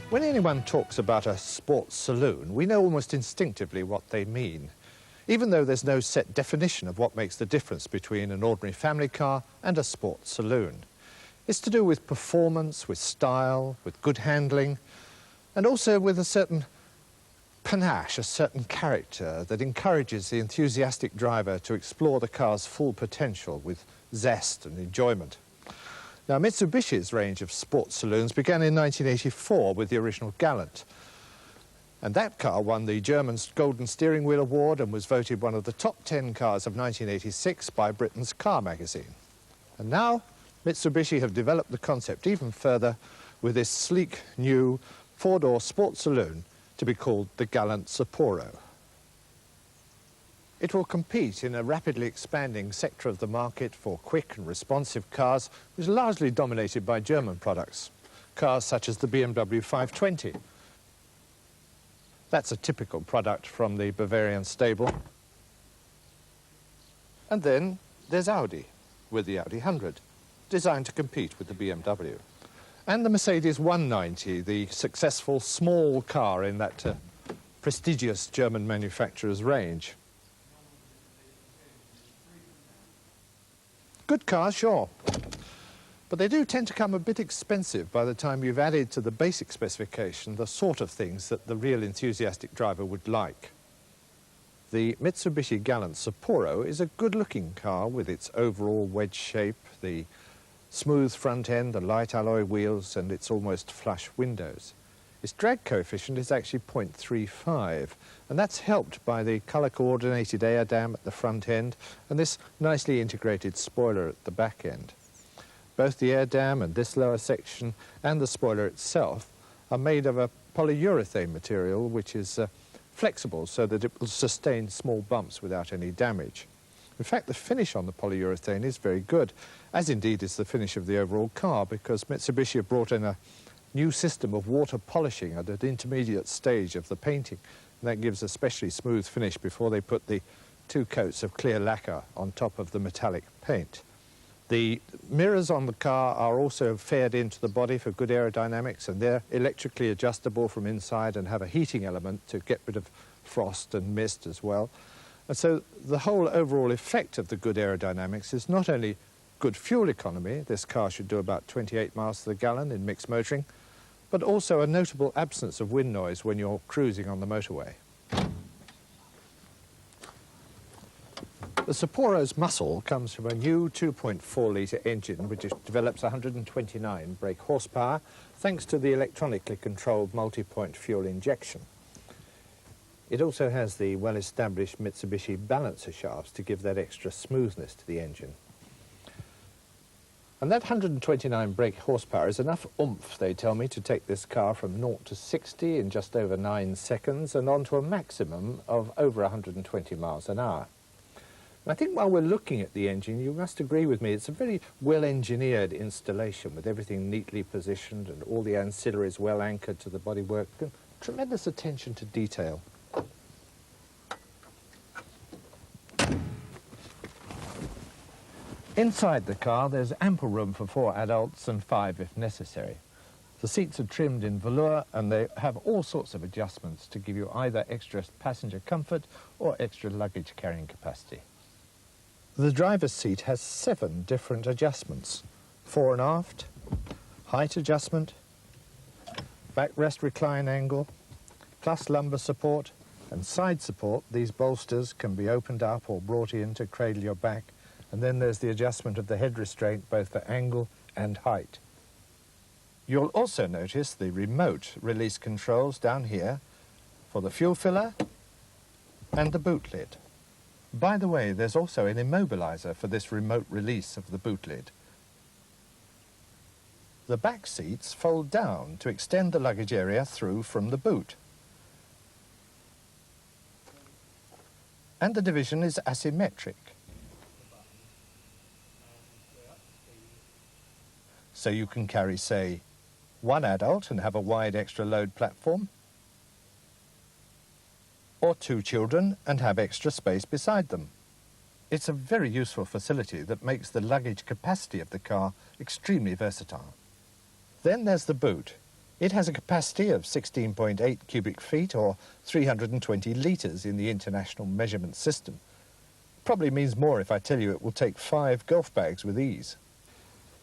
When anyone talks about a sports saloon, we know almost instinctively what they mean, even though there's no set definition of what makes the difference between an ordinary family car and a sports saloon. It's to do with performance, with style, with good handling, and also with a certain panache, a certain character that encourages the enthusiastic driver to explore the car's full potential with zest and enjoyment. Now, Mitsubishi's range of sports saloons began in 1984 with the original Galant. And that car won the German Golden Steering Wheel Award and was voted one of the top 10 cars of 1986 by Britain's Car magazine. And now, Mitsubishi have developed the concept even further with this sleek, new, four-door sports saloon to be called the Galant Sapporo. It will compete in a rapidly expanding sector of the market for quick and responsive cars, which is largely dominated by German products. Cars such as the BMW 520. That's a typical product from the Bavarian stable. And then there's Audi, with the Audi 100, designed to compete with the BMW. And the Mercedes 190, the successful small car in that prestigious German manufacturer's range. Good cars, sure, but they do tend to come a bit expensive by the time you've added to the basic specification the sort of things that the real enthusiastic driver would like. The Mitsubishi Galant Sapporo is a good-looking car with its overall wedge shape, the smooth front end, the light alloy wheels, and its almost flush windows. Its drag coefficient is actually 0.35, and that's helped by the colour-coordinated air dam at the front end and this nicely integrated spoiler at the back end. Both the air dam and this lower section and the spoiler itself are made of a polyurethane material which is flexible so that it will sustain small bumps without any damage. In fact, the finish on the polyurethane is very good, as indeed is the finish of the overall car, because Mitsubishi have brought in a new system of water polishing at an intermediate stage of the painting. And that gives a especially smooth finish before they put the 2 coats of clear lacquer on top of the metallic paint. The mirrors on the car are also faired into the body for good aerodynamics, and they're electrically adjustable from inside and have a heating element to get rid of frost and mist as well. And so the whole overall effect of the good aerodynamics is not only good fuel economy — this car should do about 28 miles to the gallon in mixed motoring — but also a notable absence of wind noise when you're cruising on the motorway. The Sapporo's muscle comes from a new 2.4-litre engine which develops 129 brake horsepower thanks to the electronically controlled multi-point fuel injection. It also has the well-established Mitsubishi balancer shafts to give that extra smoothness to the engine. And that 129 brake horsepower is enough oomph, they tell me, to take this car from 0 to 60 in just over 9 seconds and on to a maximum of over 120 miles an hour. And I think while we're looking at the engine, you must agree with me, it's a very well-engineered installation with everything neatly positioned and all the ancillaries well anchored to the bodywork. Tremendous attention to detail. Inside the car, there's ample room for 4 adults and 5 if necessary. The seats are trimmed in velour and they have all sorts of adjustments to give you either extra passenger comfort or extra luggage carrying capacity. The driver's seat has 7 different adjustments: fore and aft, height adjustment, backrest recline angle, plus lumbar support and side support. These bolsters can be opened up or brought in to cradle your back. And then there's the adjustment of the head restraint, both for angle and height. You'll also notice the remote release controls down here for the fuel filler and the boot lid. By the way, there's also an immobilizer for this remote release of the boot lid. The back seats fold down to extend the luggage area through from the boot. And the division is asymmetric. So you can carry, say, 1 adult and have a wide extra load platform, or 2 children and have extra space beside them. It's a very useful facility that makes the luggage capacity of the car extremely versatile. Then there's the boot. It has a capacity of 16.8 cubic feet or 320 litres in the International Measurement System. Probably means more if I tell you it will take 5 golf bags with ease.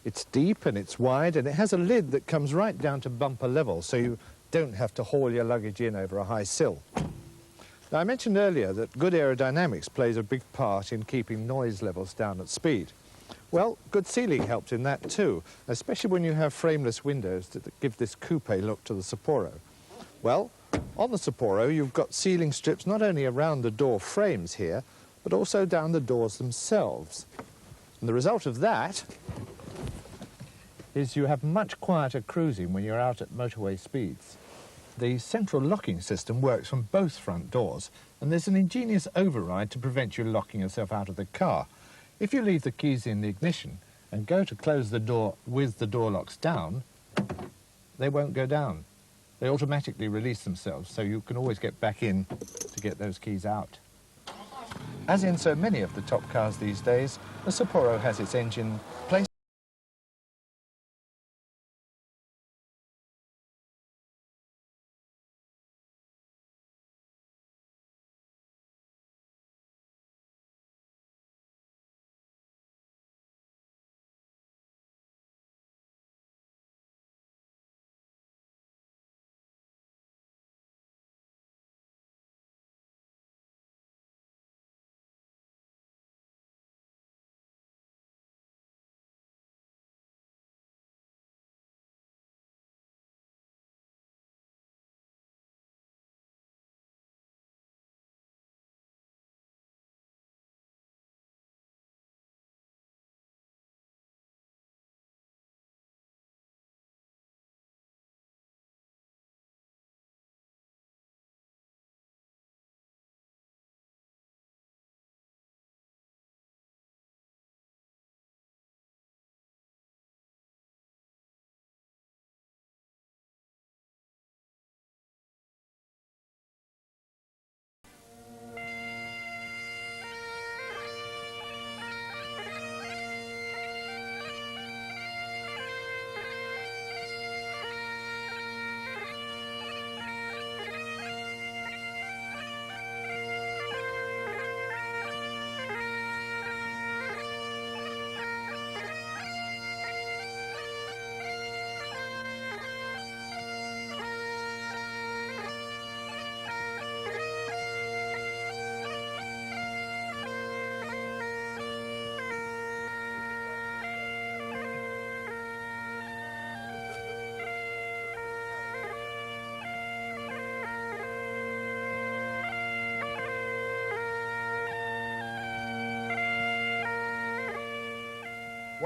It's deep and it's wide and it has a lid that comes right down to bumper level, so you don't have to haul your luggage in over a high sill. Now, I mentioned earlier that good aerodynamics plays a big part in keeping noise levels down at speed. Well, good sealing helped in that too, especially when you have frameless windows that give this coupe look to the Sapporo. Well, on the Sapporo you've got sealing strips not only around the door frames here, but also down the doors themselves. And the result of that is you have much quieter cruising when you're out at motorway speeds. The central locking system works from both front doors, and there's an ingenious override to prevent you locking yourself out of the car. If you leave the keys in the ignition and go to close the door with the door locks down, they won't go down. They automatically release themselves, so you can always get back in to get those keys out. As in so many of the top cars these days, the Sapporo has its engine placed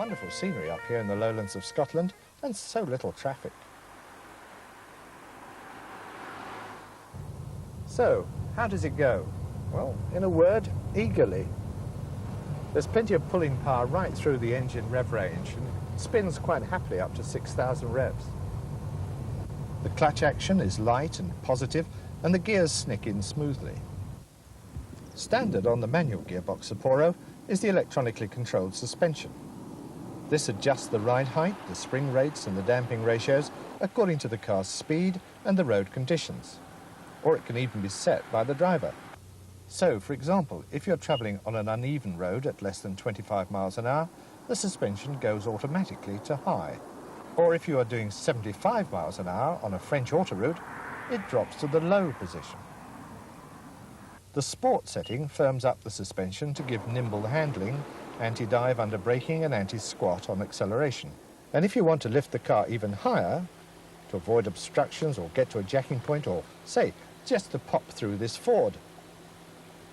wonderful scenery up here in the lowlands of Scotland, and so little traffic. So, how does it go? Well, in a word, eagerly. There's plenty of pulling power right through the engine rev range, and it spins quite happily up to 6,000 revs. The clutch action is light and positive, and the gears snick in smoothly. Standard on the manual gearbox Sapporo is the electronically controlled suspension. This adjusts the ride height, the spring rates and the damping ratios according to the car's speed and the road conditions. Or it can even be set by the driver. So, for example, if you're travelling on an uneven road at less than 25 miles an hour, the suspension goes automatically to high. Or if you are doing 75 miles an hour on a French autoroute, it drops to the low position. The sport setting firms up the suspension to give nimble handling, anti-dive under braking and anti-squat on acceleration. And if you want to lift the car even higher, to avoid obstructions or get to a jacking point or, say, just to pop through this ford,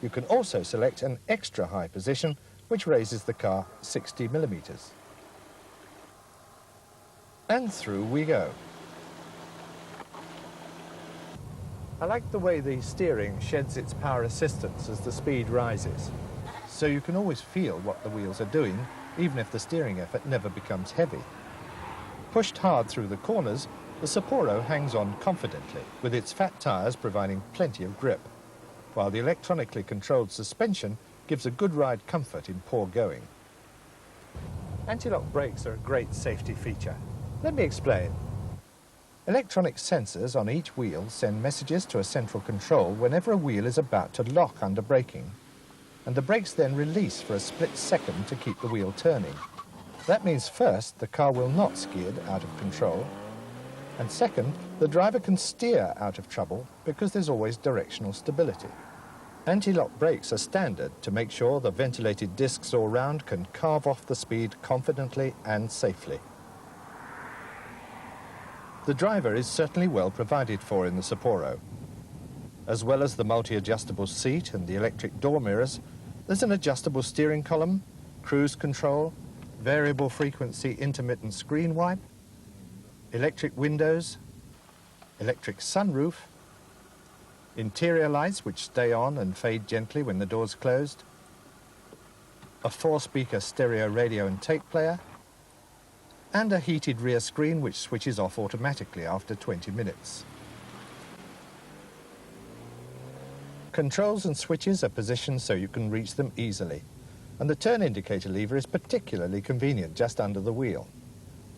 you can also select an extra high position which raises the car 60 millimeters. And through we go. I like the way the steering sheds its power assistance as the speed rises, so you can always feel what the wheels are doing, even if the steering effort never becomes heavy. Pushed hard through the corners, the Sapporo hangs on confidently, with its fat tyres providing plenty of grip, while the electronically controlled suspension gives a good ride comfort in poor going. Anti-lock brakes are a great safety feature. Let me explain. Electronic sensors on each wheel send messages to a central control whenever a wheel is about to lock under braking, and the brakes then release for a split second to keep the wheel turning. That means first, the car will not skid out of control, and second, the driver can steer out of trouble because there's always directional stability. Anti-lock brakes are standard to make sure the ventilated discs all round can carve off the speed confidently and safely. The driver is certainly well provided for in the Sapporo. As well as the multi-adjustable seat and the electric door mirrors, there's an adjustable steering column, cruise control, variable frequency intermittent screen wipe, electric windows, electric sunroof, interior lights which stay on and fade gently when the door's closed, a 4-speaker stereo radio and tape player, and a heated rear screen which switches off automatically after 20 minutes. Controls and switches are positioned so you can reach them easily, and the turn indicator lever is particularly convenient just under the wheel.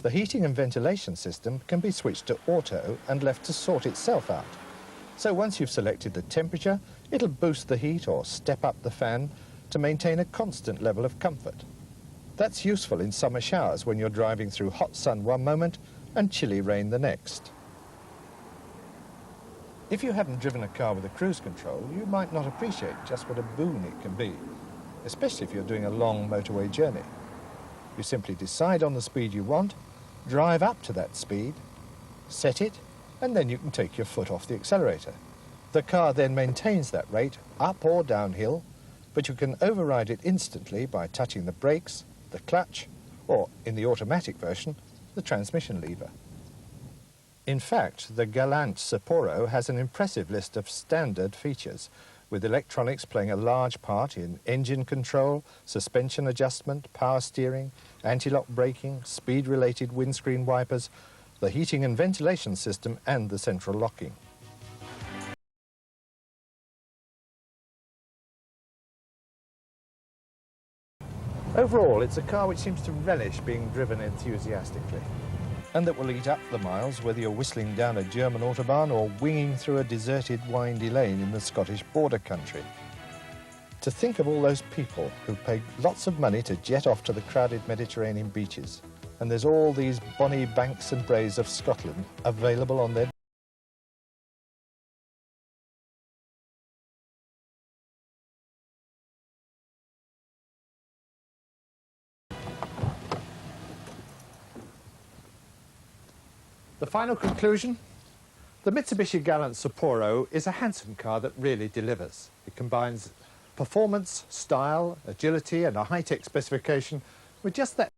The heating and ventilation system can be switched to auto and left to sort itself out. So once you've selected the temperature, it'll boost the heat or step up the fan to maintain a constant level of comfort. That's useful in summer showers when you're driving through hot sun one moment and chilly rain the next. If you haven't driven a car with a cruise control, you might not appreciate just what a boon it can be, especially if you're doing a long motorway journey. You simply decide on the speed you want, drive up to that speed, set it, and then you can take your foot off the accelerator. The car then maintains that rate up or downhill, but you can override it instantly by touching the brakes, the clutch, or, in the automatic version, the transmission lever. In fact, the Galant Sapporo has an impressive list of standard features, with electronics playing a large part in engine control, suspension adjustment, power steering, anti-lock braking, speed-related windscreen wipers, the heating and ventilation system, and the central locking. Overall, it's a car which seems to relish being driven enthusiastically, and that will eat up the miles whether you're whistling down a German autobahn or winging through a deserted, windy lane in the Scottish border country. To think of all those people who pay lots of money to jet off to the crowded Mediterranean beaches, and there's all these bonny banks and braes of Scotland available on their The final conclusion? The Mitsubishi Galant Sapporo is a handsome car that really delivers. It combines performance, style, agility and a high-tech specification with just that